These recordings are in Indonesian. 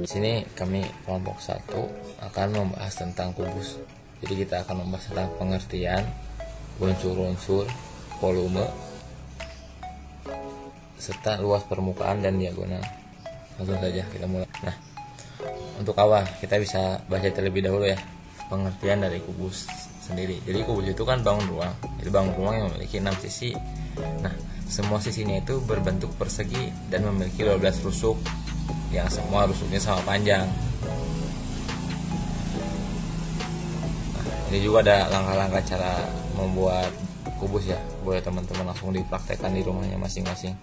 Di sini kami kelompok 1 akan membahas tentang kubus. Jadi kita akan membahas tentang pengertian, unsur-unsur, volume, serta luas permukaan dan diagonal. Langsung saja kita mulai. Nah, untuk awal kita bisa baca terlebih dahulu ya pengertian dari kubus sendiri. Jadi kubus itu kan bangun ruang. Jadi bangun ruang yang memiliki 6 sisi. Nah, semua sisinya itu berbentuk persegi dan memiliki 12 rusuk yang semua rusuknya sama panjang. Ini juga ada langkah-langkah cara membuat kubus ya. Boleh teman-teman langsung dipraktekkan di rumahnya masing-masing.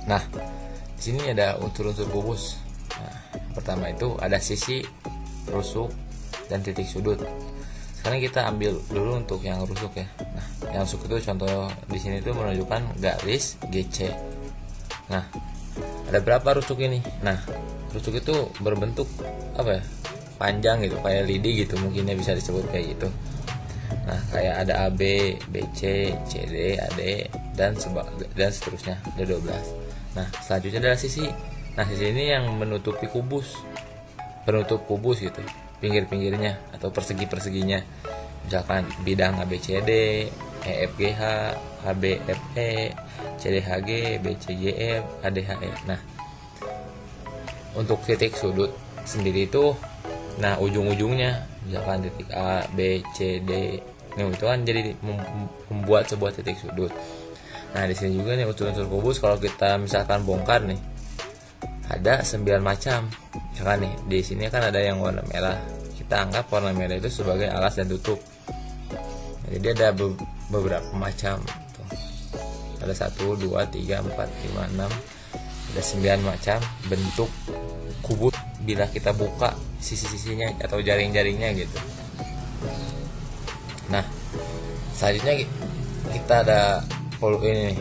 Nah, di sini ada unsur-unsur kubus. Nah, pertama itu ada sisi, rusuk, dan titik sudut. Sekarang kita ambil dulu untuk yang rusuk ya. Nah, yang rusuk itu contoh di sini itu menunjukkan garis GC. Nah, ada berapa rusuk ini? Nah, rusuk itu berbentuk apa ya? Panjang gitu, kayak lidi gitu, mungkinnya bisa disebut kayak gitu. Nah, kayak ada AB, BC, CD, AD dan seterusnya, ada 12. Nah, selanjutnya adalah sisi. Nah, sisi ini yang menutupi kubus, penutup kubus gitu, pinggir-pinggirnya atau persegi-perseginya. Misalkan bidang ABCD, EFGH, HBFE, CDHG, BCGF, ADHE. Nah, untuk titik sudut sendiri itu, nah ujung-ujungnya misalkan titik A, B, C, D, nah itu kan jadi membuat sebuah titik sudut. Nah, di sini juga nih unsur-unsur kubus kalau kita misalkan bongkar nih, ada 9 macam. Misalkan nih di sini kan ada yang warna merah. Kita anggap warna merah itu sebagai alas dan tutup. Jadi ada beberapa macam. Tuh. Ada 1, 2, 3, 4, 5, 6. Ada 9 macam bentuk kubus bila kita buka sisi-sisinya atau jaring-jaringnya gitu. Nah, selanjutnya kita ada volume.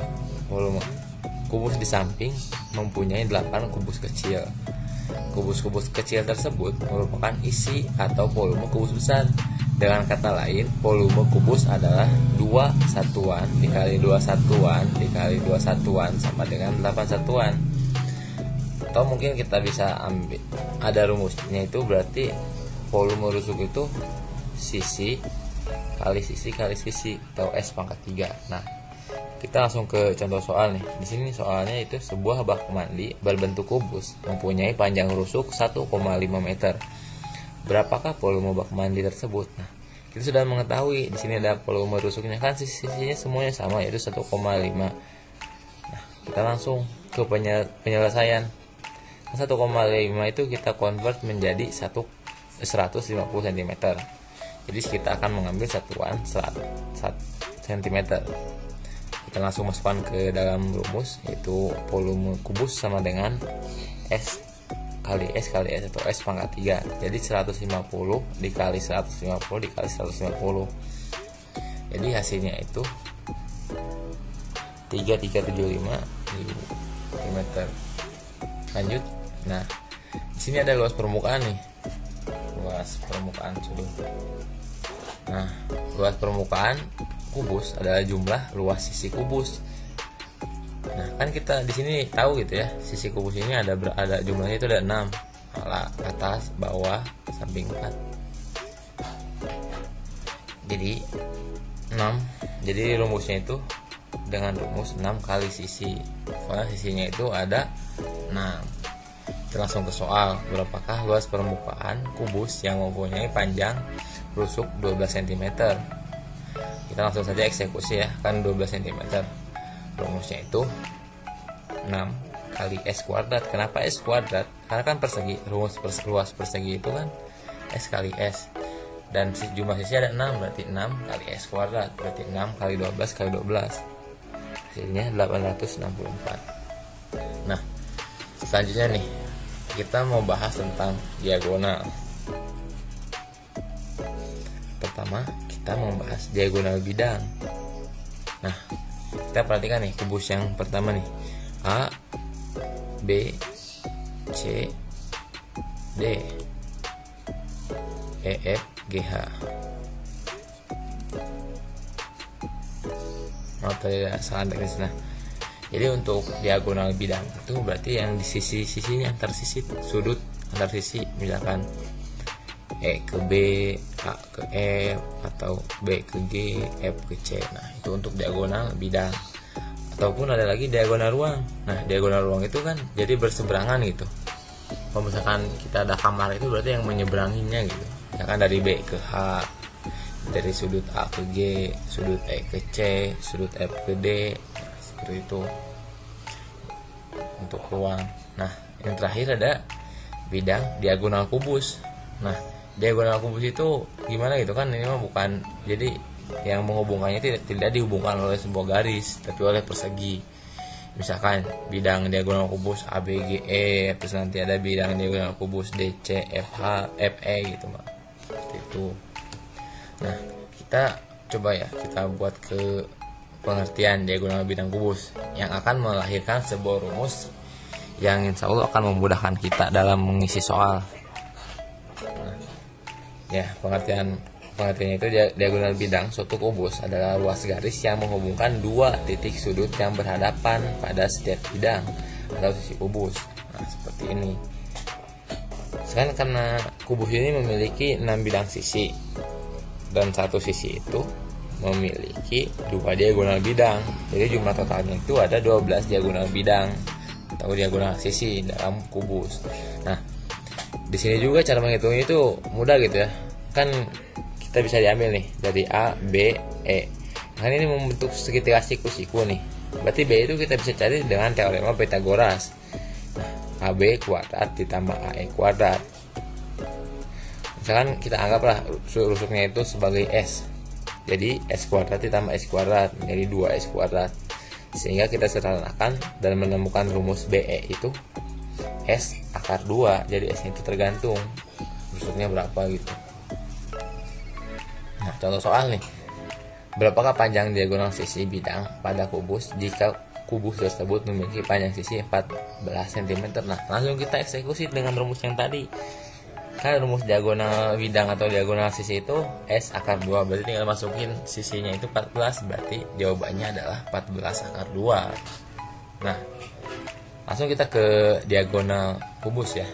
Kubus di samping mempunyai 8 kubus kecil. Kubus-kubus kecil tersebut merupakan isi atau volume kubus besar. Dengan kata lain, volume kubus adalah 2 satuan dikali 2 satuan dikali 2 satuan sama dengan 8 satuan. Atau mungkin kita bisa ambil, ada rumusnya itu berarti volume rusuk itu sisi kali sisi atau S pangkat 3. Nah, kita langsung ke contoh soal nih. Di sini soalnya itu sebuah bak mandi berbentuk kubus mempunyai panjang rusuk 1,5 meter. Berapakah volume bak mandi tersebut? Nah, kita sudah mengetahui di sini ada volume rusuknya kan sisi-sisinya semuanya sama yaitu 1,5. Nah, kita langsung ke penyelesaian. 1,5 itu kita convert menjadi 150 cm. Jadi kita akan mengambil satuan 1 cm. Kita langsung masukkan ke dalam rumus, yaitu volume kubus sama dengan S kali S atau S pangkat 3. Jadi 150 dikali 150 dikali 150. Jadi hasilnya itu 3375 cm. Lanjut. Nah, di sini ada luas permukaan nih. Luas permukaan sudut. Nah, luas permukaan kubus adalah jumlah luas sisi kubus. Nah, kan kita di sini tahu gitu ya, sisi kubus ini ada jumlahnya itu ada 6. Atas, bawah, samping 4. Jadi 6. Jadi rumusnya itu dengan rumus 6 kali sisi. Soalnya sisinya itu ada 6. Kita langsung ke soal. Berapakah luas permukaan kubus yang mempunyai panjang rusuk 12 cm? Kita langsung saja eksekusi ya, kan 12 cm. Rumusnya itu 6 kali S kuadrat. Kenapa S kuadrat? Karena kan persegi. Rumus luas persegi itu kan S kali S. Dan jumlah sisi ada 6, berarti 6 kali S kuadrat. Berarti 6 kali 12 kali 12. Hasilnya 864. Nah, selanjutnya nih, kita mau bahas tentang diagonal. Pertama, kita membahas diagonal bidang. Nah, kita perhatikan nih kubus yang pertama nih, A, B, C, D, E, F, G, H. Oh, tadi ada salah teknis. Nah, Jadi untuk diagonal bidang itu berarti yang di sisi-sisinya, antar sisi sudut antar sisi, misalkan E ke B, A ke F, atau B ke G, F ke C. Nah, itu untuk diagonal bidang. Ataupun ada lagi diagonal ruang. Nah, diagonal ruang itu kan jadi berseberangan gitu. Kalau misalkan kita ada kamar itu berarti yang menyeberanginya gitu. Misalkan dari B ke H, dari sudut A ke G, sudut E ke C, sudut F ke D. Nah, seperti itu untuk ruang. Nah, yang terakhir ada bidang diagonal kubus. Nah, diagonal kubus itu gimana gitu kan, ini mah bukan, jadi yang menghubungkannya tidak dihubungkan oleh sebuah garis tapi oleh persegi. Misalkan bidang diagonal kubus ABGE, terus nanti ada bidang diagonal kubus DCFH FE gitu Mbak. Seperti itu. Nah, kita coba ya, kita buat ke pengertian diagonal bidang kubus yang akan melahirkan sebuah rumus yang insya Allah akan memudahkan kita dalam mengisi soal. Ya, pengertiannya itu diagonal bidang suatu kubus adalah ruas garis yang menghubungkan dua titik sudut yang berhadapan pada setiap bidang atau sisi kubus. Nah, seperti ini. Sekarang karena kubus ini memiliki 6 bidang sisi dan satu sisi itu memiliki 2 diagonal bidang. Jadi jumlah totalnya itu ada 12 diagonal bidang atau diagonal sisi dalam kubus. Nah, di sini juga cara menghitungnya itu mudah gitu ya. Kan kita bisa diambil nih dari A, B, E. Nah, ini membentuk segitiga siku-siku nih. Berarti B itu kita bisa cari dengan teorema Pythagoras. Nah, AB kuadrat ditambah AE kuadrat. Misalkan kita anggaplah rusuknya itu sebagai S. Jadi S kuadrat ditambah S kuadrat menjadi 2S kuadrat. Sehingga kita sederhanakan dan menemukan rumus BE itu S akar 2. Jadi S itu tergantung rusuknya berapa gitu. Nah, contoh soal nih. Berapakah panjang diagonal sisi bidang pada kubus jika kubus tersebut memiliki panjang sisi 14 cm? Nah, langsung kita eksekusi dengan rumus yang tadi. Kan rumus diagonal bidang atau diagonal sisi itu S akar 2. Berarti tinggal masukin sisinya itu 14. Berarti jawabannya adalah 14 akar 2. Nah, langsung kita ke diagonal kubus ya.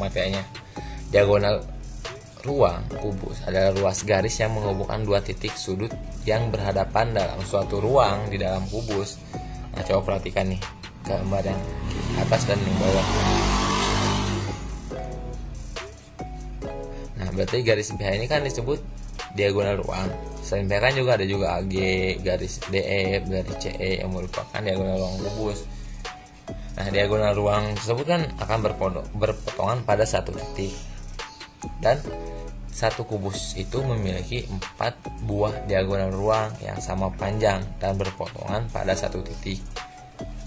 Materinya. Diagonal ruang kubus adalah ruas garis yang menghubungkan dua titik sudut yang berhadapan dalam suatu ruang di dalam kubus. Nah, coba perhatikan nih gambar yang atas dan yang bawah. Nah, berarti garis BH ini kan disebut diagonal ruang. Selain BH kan juga ada juga AG, garis DF, garis CE yang merupakan diagonal ruang kubus. Nah, diagonal ruang tersebut kan akan berpotongan pada satu titik. Dan satu kubus itu memiliki 4 buah diagonal ruang yang sama panjang dan berpotongan pada satu titik.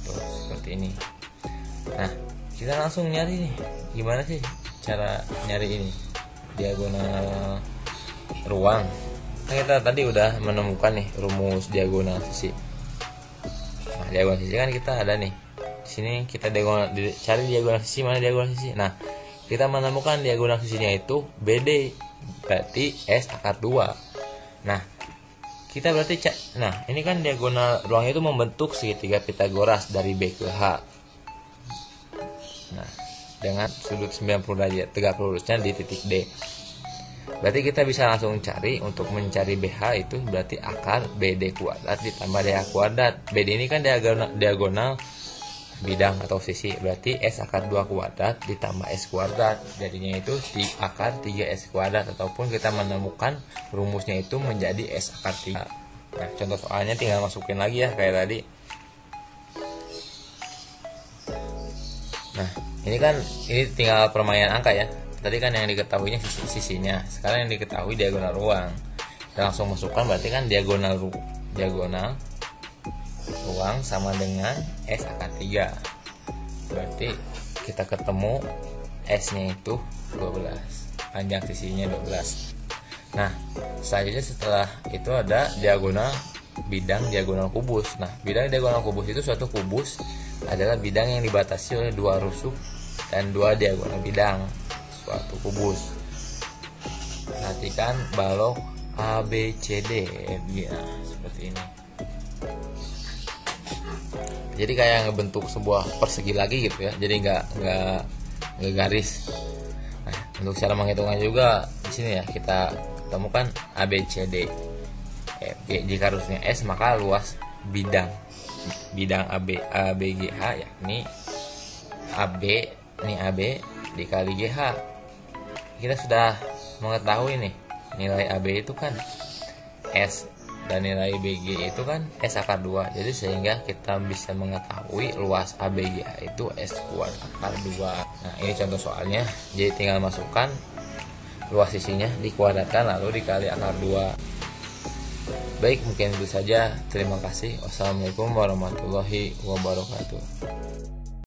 Tuh, seperti ini. Nah, kita langsung nyari nih. Gimana sih cara nyari ini? Diagonal ruang. Nah, kita tadi udah menemukan nih rumus diagonal sisi. Nah, diagonal sisi kan kita ada nih. Di sini kita cari diagonal sisi, mana diagonal sisi. Nah, kita menemukan diagonal sisinya itu BD, berarti S akar 2. Nah, kita berarti nah, ini kan diagonal ruang itu membentuk segitiga Pythagoras dari B ke H. Nah, dengan sudut 90 derajat, tegak lurusnya di titik D. Berarti kita bisa langsung cari, untuk mencari BH itu berarti akar BD kuadrat ditambah DH kuadrat. BD ini kan diagonal bidang atau sisi, berarti S akar 2 kuadrat ditambah S kuadrat, jadinya itu di akar 3S kuadrat, ataupun kita menemukan rumusnya itu menjadi S akar 3. Nah, contoh soalnya tinggal masukin lagi ya kayak tadi. Nah, ini tinggal permainan angka ya. Tadi kan yang diketahuinya sisinya, sekarang yang diketahui diagonal ruang. Kita langsung masukkan, berarti kan diagonal ruang sama dengan S akar 3. Berarti kita ketemu S-nya itu 12, panjang sisinya 12. Nah, selanjutnya setelah itu ada diagonal bidang diagonal kubus. Nah, bidang diagonal kubus itu suatu kubus adalah bidang yang dibatasi oleh 2 rusuk dan 2 diagonal bidang suatu kubus. Perhatikan balok A, B, C, D, ya, seperti ini. jadi kayak ngebentuk sebuah persegi lagi gitu ya, jadi nggak garis. Nah, untuk cara menghitungnya juga di sini ya, kita temukan ABCD. Jika rumusnya S, maka luas bidang ABGH yakni AB dikali GH. Kita sudah mengetahui nih, nilai AB itu kan S dan nilai BG itu kan S akar 2. Jadi sehingga kita bisa mengetahui luas ABGH itu S kuadrat akar 2. Nah, ini contoh soalnya. Jadi tinggal masukkan luas sisinya dikuadratkan lalu dikali akar 2. Baik, mungkin itu saja. Terima kasih. Wassalamualaikum warahmatullahi wabarakatuh.